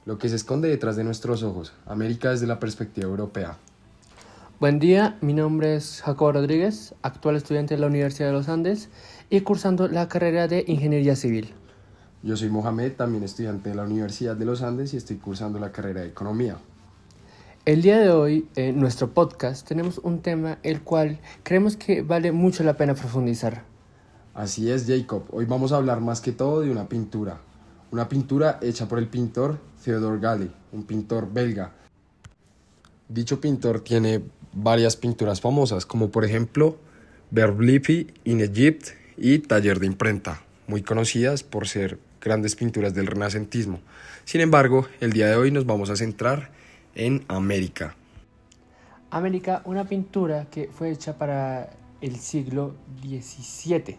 lo que se esconde detrás de nuestros ojos, América desde la perspectiva europea. Buen día, mi nombre es Jacobo Rodríguez, actual estudiante de la Universidad de los Andes y cursando la carrera de Ingeniería Civil. Yo soy Mohamed, también estudiante de la Universidad de los Andes y estoy cursando la carrera de Economía. El día de hoy, en nuestro podcast, tenemos un tema el cual creemos que vale mucho la pena profundizar. Así es, Jacob, hoy vamos a hablar más que todo de una pintura hecha por el pintor Theodore Gale, un pintor belga. Dicho pintor tiene varias pinturas famosas, como por ejemplo Verblippi in Egypt y Taller de Imprenta, muy conocidas por ser grandes pinturas del renacentismo. Sin embargo, el día de hoy nos vamos a centrar en América. América, una pintura que fue hecha para el siglo XVII.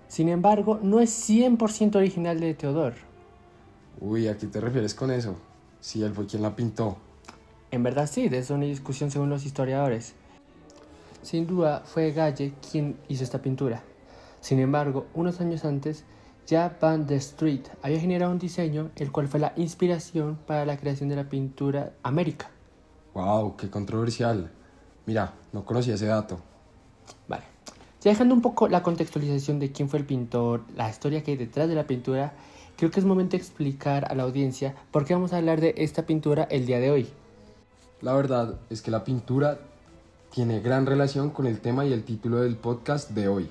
Sin embargo, no es 100% original de Theodore. Uy, ¿a qué te refieres con eso? Si él fue quien la pintó. En verdad sí, de eso no hay discusión según los historiadores. Sin duda fue Gale quien hizo esta pintura. Sin embargo, unos años antes, Jan van der Straat había generado un diseño el cual fue la inspiración para la creación de la pintura América. ¡Wow! ¡Qué controversial! Mira, no conocía ese dato. Vale. Ya dejando un poco la contextualización de quién fue el pintor, la historia que hay detrás de la pintura, creo que es momento de explicar a la audiencia por qué vamos a hablar de esta pintura el día de hoy. La verdad es que la pintura tiene gran relación con el tema y el título del podcast de hoy,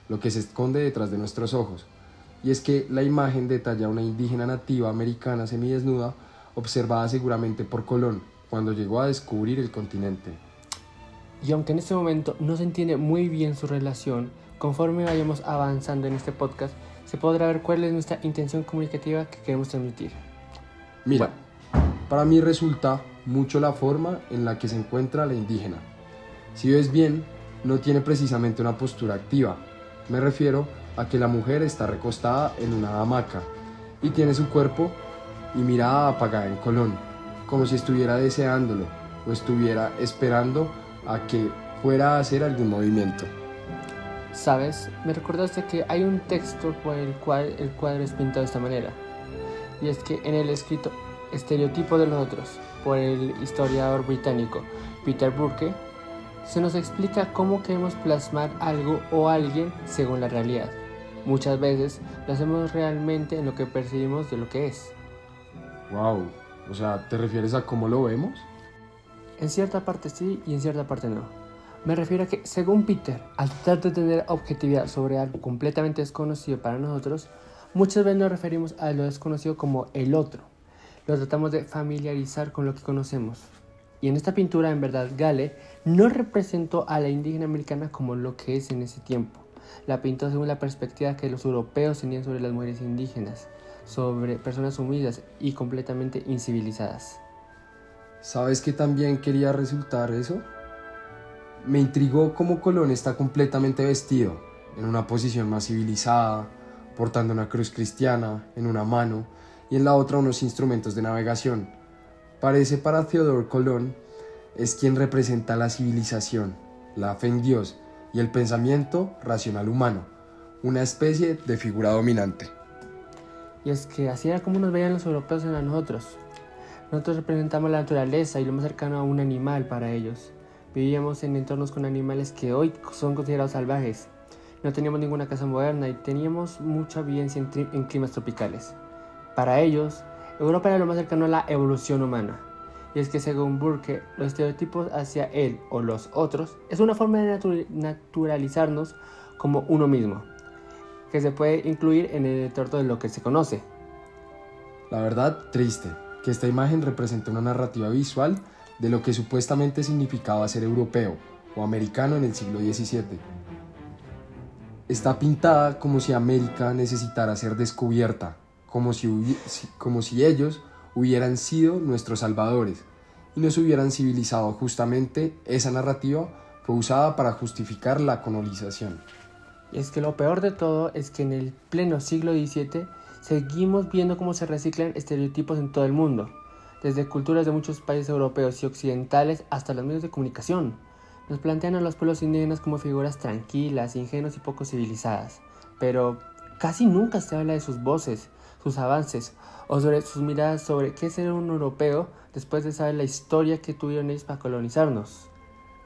lo que se esconde detrás de nuestros ojos. Y es que la imagen detalla a una indígena nativa americana semidesnuda, observada seguramente por Colón, cuando llegó a descubrir el continente. Y aunque en este momento no se entiende muy bien su relación, conforme vayamos avanzando en este podcast, se podrá ver cuál es nuestra intención comunicativa que queremos transmitir. Mira, para mí resulta mucho la forma en la que se encuentra la indígena. Si ves bien, no tiene precisamente una postura activa. Me refiero a que la mujer está recostada en una hamaca y tiene su cuerpo y mirada apagada en Colón, como si estuviera deseándolo o estuviera esperando a que fuera a hacer algún movimiento. ¿Sabes? Me recordaste que hay un texto por el cual el cuadro es pintado de esta manera. Y es que en el escrito Estereotipo de los otros, por el historiador británico Peter Burke, se nos explica cómo queremos plasmar algo o alguien según la realidad. Muchas veces lo hacemos realmente en lo que percibimos de lo que es. Wow, o sea, ¿te refieres a cómo lo vemos? En cierta parte sí y en cierta parte no. Me refiero a que, según Peter, al tratar de tener objetividad sobre algo completamente desconocido para nosotros, muchas veces nos referimos a lo desconocido como el otro. Lo tratamos de familiarizar con lo que conocemos. Y en esta pintura, en verdad, Gale no representó a la indígena americana como lo que es en ese tiempo. La pintó según la perspectiva que los europeos tenían sobre las mujeres indígenas, sobre personas sumidas y completamente incivilizadas. ¿Sabes qué también quería resultar eso? Me intrigó cómo Colón está completamente vestido, en una posición más civilizada, portando una cruz cristiana en una mano y en la otra unos instrumentos de navegación. Parece para Theodore Colón es quien representa la civilización, la fe en Dios y el pensamiento racional humano, una especie de figura dominante. Y es que así era como nos veían los europeos a nosotros. Nosotros representamos la naturaleza y lo más cercano a un animal para ellos. Vivíamos en entornos con animales que hoy son considerados salvajes. No teníamos ninguna casa moderna y teníamos mucha vivencia en climas tropicales. Para ellos, Europa era lo más cercano a la evolución humana. Y es que según Burke, los estereotipos hacia él o los otros es una forma de naturalizarnos como uno mismo, que se puede incluir en el entorno de lo que se conoce. La verdad, triste, que esta imagen representa una narrativa visual de lo que supuestamente significaba ser europeo o americano en el siglo XVII. Está pintada como si América necesitara ser descubierta, como si ellos hubieran sido nuestros salvadores y nos hubieran civilizado. Justamente esa narrativa fue usada para justificar la colonización. Y es que lo peor de todo es que en el pleno siglo XVII seguimos viendo cómo se reciclan estereotipos en todo el mundo, desde culturas de muchos países europeos y occidentales hasta los medios de comunicación. Nos plantean a los pueblos indígenas como figuras tranquilas, ingenuas y poco civilizadas, pero casi nunca se habla de sus voces, sus avances o sobre sus miradas sobre qué es ser un europeo después de saber la historia que tuvieron ellos para colonizarnos.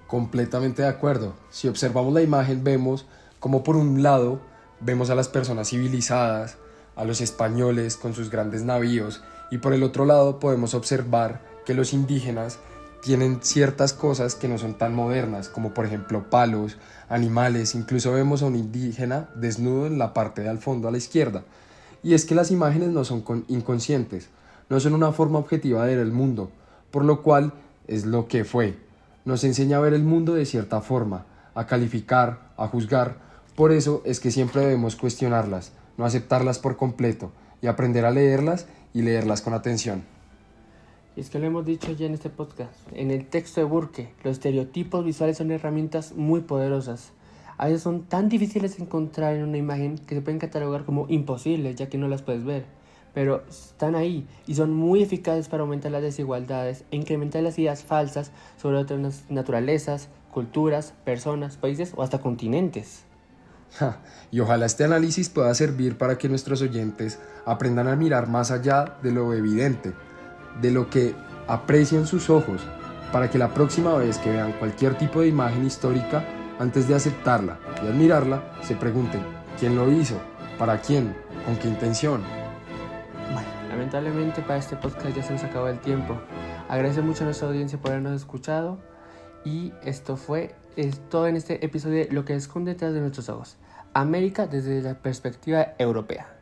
Completamente de acuerdo. Si observamos la imagen vemos como por un lado vemos a las personas civilizadas, a los españoles con sus grandes navíos, y por el otro lado podemos observar que los indígenas tienen ciertas cosas que no son tan modernas, como por ejemplo palos, animales, incluso vemos a un indígena desnudo en la parte de al fondo a la izquierda. Y es que las imágenes no son inconscientes, no son una forma objetiva de ver el mundo, por lo cual es lo que fue. Nos enseña a ver el mundo de cierta forma, a calificar, a juzgar. Por eso es que siempre debemos cuestionarlas, no aceptarlas por completo, y aprender a leerlas y leerlas con atención. Y es que lo hemos dicho ya en este podcast. En el texto de Burke, los estereotipos visuales son herramientas muy poderosas. A veces son tan difíciles de encontrar en una imagen que se pueden catalogar como imposibles, ya que no las puedes ver. Pero están ahí y son muy eficaces para aumentar las desigualdades e incrementar las ideas falsas sobre otras naturalezas, culturas, personas, países o hasta continentes. Y ojalá este análisis pueda servir para que nuestros oyentes aprendan a mirar más allá de lo evidente, de lo que aprecian sus ojos, para que la próxima vez que vean cualquier tipo de imagen histórica, antes de aceptarla y admirarla, se pregunten ¿quién lo hizo? ¿Para quién? ¿Con qué intención? Bueno, lamentablemente para este podcast ya se nos acabó el tiempo. Agradezco mucho a nuestra audiencia por habernos escuchado y esto fue todo en este episodio de Lo que esconde detrás de nuestros ojos. América desde la perspectiva europea.